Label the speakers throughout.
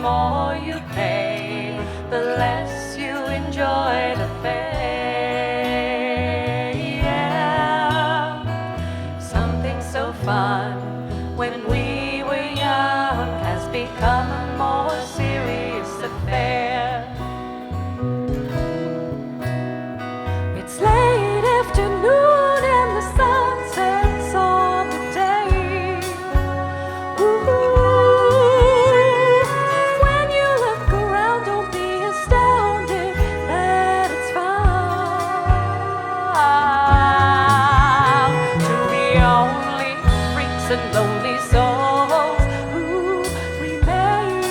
Speaker 1: more you pay, the less you enjoy the fare. Yeah. Something so fun when we were young has become a more serious affair. It's late afternoon and the sun sets on the day. Ooh, when you look around, don't be astounded that it's found to be only freaks and lonely souls who remain.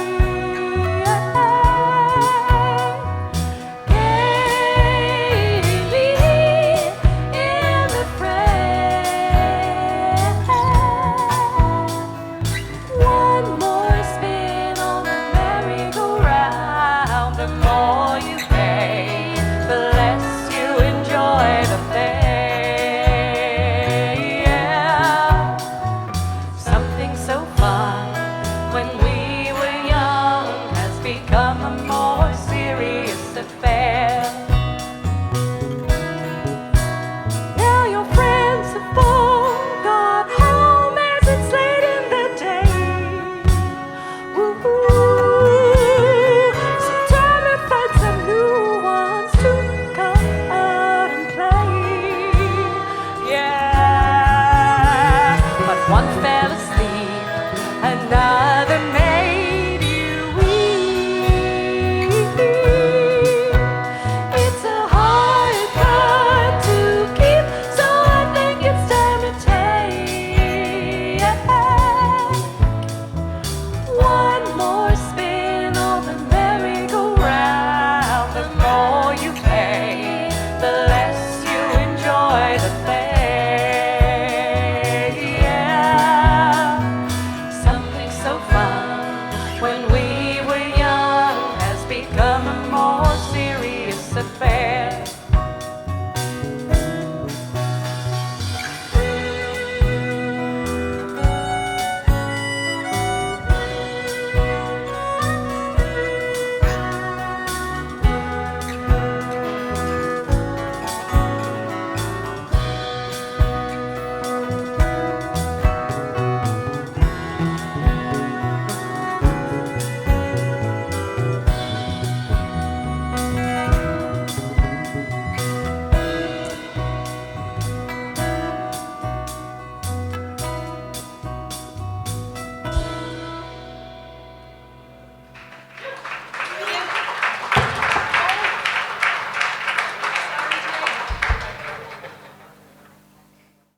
Speaker 1: One more spin on the merry-go-round. The more you pay, the less you enjoy the fare. Yeah. Something so fun when we were young has become a more serious affair. Now your friends have all gone home as it's late in the day. Ooh, so time to find some new ones to come out and play. Yeah, but one fell asleep and I